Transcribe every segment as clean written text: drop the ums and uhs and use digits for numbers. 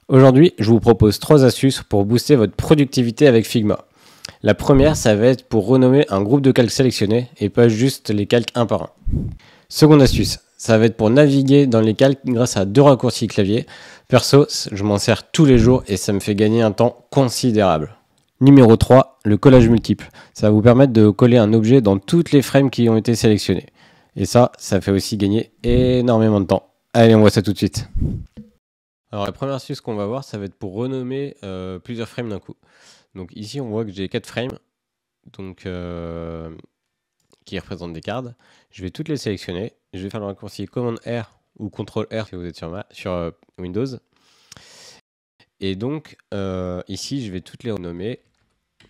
Aujourd'hui, je vous propose 3 astuces pour booster votre productivité avec Figma. La première, ça va être pour renommer un groupe de calques sélectionnés et pas juste les calques un par un. Seconde astuce, ça va être pour naviguer dans les calques grâce à 2 raccourcis clavier. Perso, je m'en sers tous les jours et ça me fait gagner un temps considérable. Numéro 3, le collage multiple. Ça va vous permettre de coller un objet dans toutes les frames qui ont été sélectionnés. Et ça fait aussi gagner énormément de temps. Allez, on voit ça tout de suite. Alors la première astuce qu'on va voir, ça va être pour renommer plusieurs frames d'un coup. Donc ici, on voit que j'ai 4 frames donc, qui représentent des cartes. Je vais toutes les sélectionner. Je vais faire le raccourci Command R ou Ctrl R si vous êtes sur Windows. Et donc ici, je vais toutes les renommer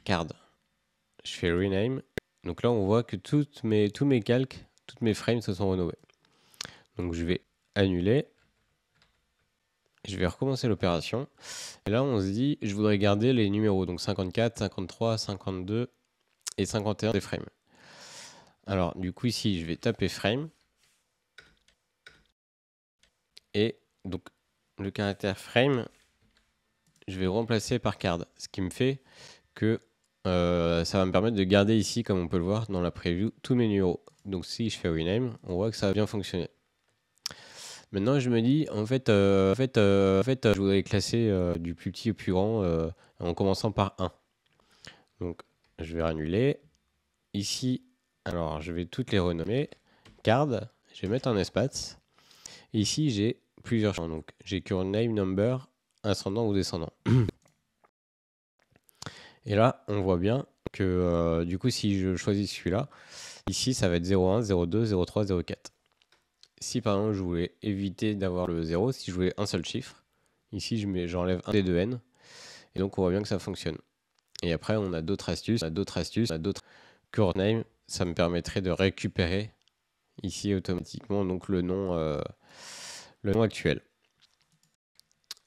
cartes. Je fais Rename. Donc là, on voit que tous mes calques, toutes mes frames se sont renommés. Donc je vais annuler. Je vais recommencer l'opération. Et là, on se dit, je voudrais garder les numéros. Donc 54, 53, 52 et 51 des frames. Alors, du coup, ici, je vais taper frame. Et donc, le caractère frame, je vais remplacer par card. Ce qui me fait que ça va me permettre de garder ici, comme on peut le voir dans la preview, tous mes numéros. Donc, si je fais rename, on voit que ça a bien fonctionné. Maintenant, je me dis, en fait, je voudrais classer du plus petit au plus grand en commençant par 1. Donc, je vais annuler. Ici, alors, je vais toutes les renommer. Card, je vais mettre un espace. Ici, j'ai plusieurs champs. Donc, j'ai current name, number, ascendant ou descendant. Et là, on voit bien que du coup, si je choisis celui-là, ici, ça va être 01, 02, 03, 04. Si par exemple je voulais éviter d'avoir le 0, si je voulais un seul chiffre, ici j'enlève un des deux n, et donc on voit bien que ça fonctionne. Et après on a d'autres astuces, current name, ça me permettrait de récupérer ici automatiquement donc le nom actuel.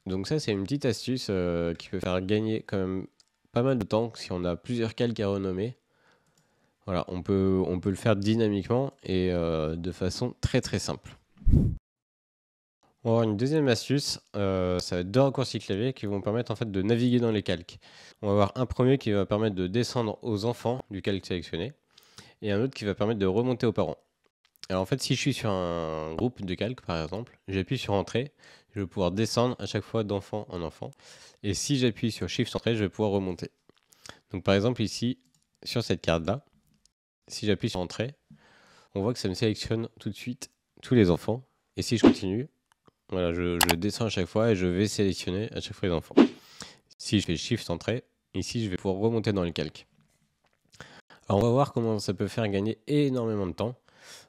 Donc ça c'est une petite astuce qui peut faire gagner quand même pas mal de temps si on a plusieurs calques à renommer. Voilà, on peut le faire dynamiquement et de façon très très simple. On va avoir une deuxième astuce, ça va être 2 raccourcis clavier qui vont permettre en fait de naviguer dans les calques. On va avoir un premier qui va permettre de descendre aux enfants du calque sélectionné et un autre qui va permettre de remonter aux parents. Alors en fait, si je suis sur un groupe de calques par exemple, j'appuie sur Entrée, je vais pouvoir descendre à chaque fois d'enfant en enfant. Et si j'appuie sur Shift Entrée, je vais pouvoir remonter. Donc par exemple ici, sur cette carte là, si j'appuie sur Entrée, on voit que ça me sélectionne tout de suite tous les enfants. Et si je continue, voilà, je descends à chaque fois et je vais sélectionner à chaque fois les enfants. Si je fais Shift Entrée, ici je vais pouvoir remonter dans le calque. Alors on va voir comment ça peut faire gagner énormément de temps.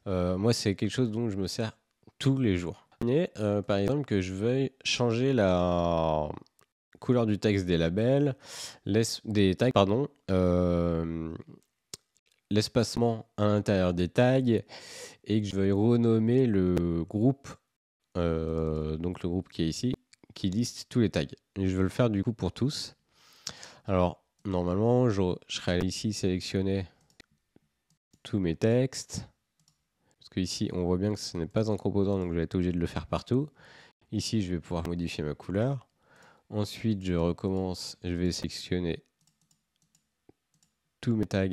Moi c'est quelque chose dont je me sers tous les jours. Par exemple que je veuille changer la couleur du texte des labels, des tags, pardon, l'espacement à l'intérieur des tags et que je veuille renommer le groupe, donc le groupe qui est ici, qui liste tous les tags. Et je veux le faire du coup pour tous. Alors normalement je serai ici sélectionner tous mes textes. Parce que ici on voit bien que ce n'est pas un composant, donc je vais être obligé de le faire partout. Ici je vais pouvoir modifier ma couleur. Ensuite je recommence, je vais sélectionner tous mes tags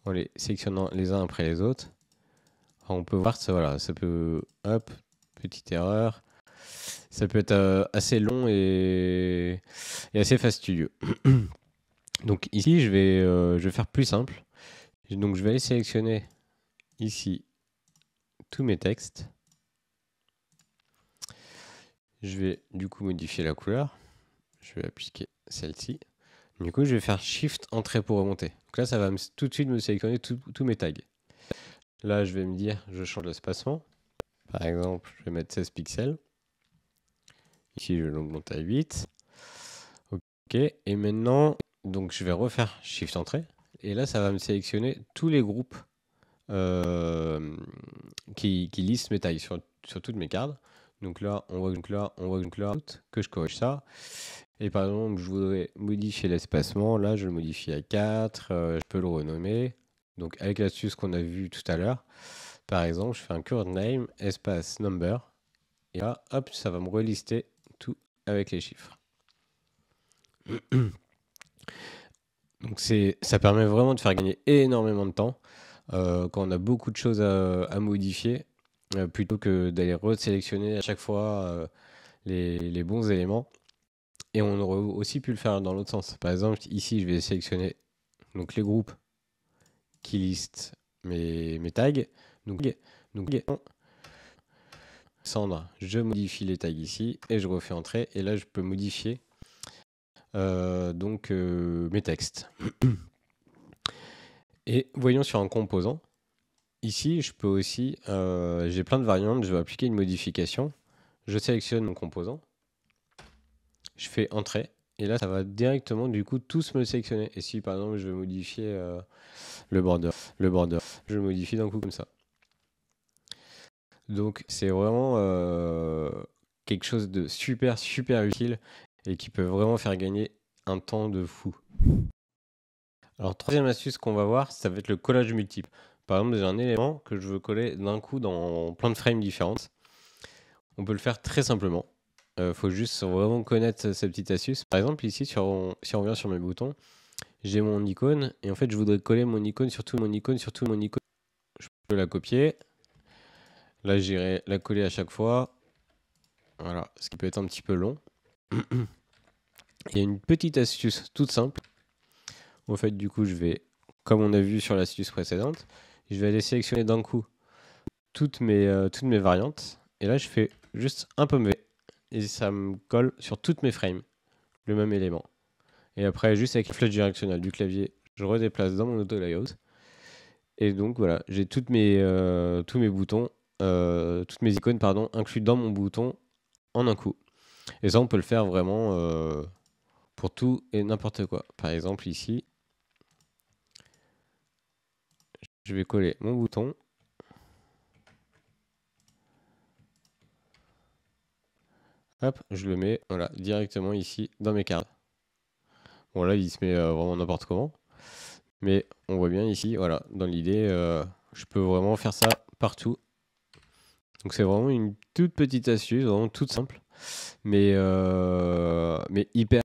en les sélectionnant les uns après les autres. Alors, on peut voir ça, voilà, ça peut, hop, petite erreur. Ça peut être assez long et assez fastidieux. Donc ici, je vais faire plus simple. Donc je vais aller sélectionner ici tous mes textes. Je vais du coup modifier la couleur. Je vais appliquer celle-ci. Du coup, je vais faire Shift Entrée pour remonter. Donc là, ça va tout de suite me sélectionner tous mes tags. Là, je vais me dire, je change l'espacement. Par exemple, je vais mettre 16 pixels. Ici, je l'augmente à 8. Ok, et maintenant, donc je vais refaire Shift Entrée. Et là, ça va me sélectionner tous les groupes qui listent mes tags sur toutes mes cartes. Donc là, on voit que je corrige ça. Et par exemple, je voudrais modifier l'espacement. Là, je le modifie à 4. Je peux le renommer. Donc avec l'astuce qu'on a vue tout à l'heure. Par exemple, je fais un current name, espace number. Et là, hop, ça va me relister tous avec les chiffres. Donc ça permet vraiment de faire gagner énormément de temps quand on a beaucoup de choses à modifier, plutôt que d'aller resélectionner à chaque fois les bons éléments. Et on aurait aussi pu le faire dans l'autre sens. Par exemple, ici, je vais sélectionner donc, les groupes qui listent mes tags. Donc Sandre, je modifie les tags ici et je refais entrer. Et là, je peux modifier mes textes. Et voyons sur un composant. Ici, je peux aussi, j'ai plein de variantes, je vais appliquer une modification. Je sélectionne mon composant. Je fais entrer. Et là, ça va directement, du coup, tous me sélectionner. Et si, par exemple, je veux modifier le border, je le modifie d'un coup comme ça. Donc, c'est vraiment quelque chose de super, super utile et qui peut vraiment faire gagner un temps de fou. Alors, troisième astuce qu'on va voir, ça va être le collage multiple. Par exemple, j'ai un élément que je veux coller d'un coup dans plein de frames différentes. On peut le faire très simplement. Faut juste vraiment connaître cette petite astuce. Par exemple, ici, si on revient sur mes boutons, j'ai mon icône et en fait, je voudrais coller mon icône sur tout mon icône, sur tout mon icône. Je peux la copier. Là, j'irai la coller à chaque fois. Voilà, ce qui peut être un petit peu long. Il y a une petite astuce toute simple. Au fait, du coup, je vais, comme on a vu sur l'astuce précédente, je vais aller sélectionner d'un coup toutes mes variantes. Et là, je fais juste un pomme V. Et ça me colle sur toutes mes frames, le même élément. Et après, juste avec la flèche directionnelle du clavier, je redéplace dans mon auto layout. Et donc voilà, j'ai tous mes boutons, toutes mes icônes, pardon, inclus dans mon bouton en un coup. Et ça, on peut le faire vraiment pour tout et n'importe quoi. Par exemple, ici, je vais coller mon bouton. Hop, je le mets voilà, directement ici dans mes cartes. Bon là, il se met vraiment n'importe comment. Mais on voit bien ici, voilà, dans l'idée, je peux vraiment faire ça partout. Donc c'est vraiment une toute petite astuce, vraiment toute simple, mais hyper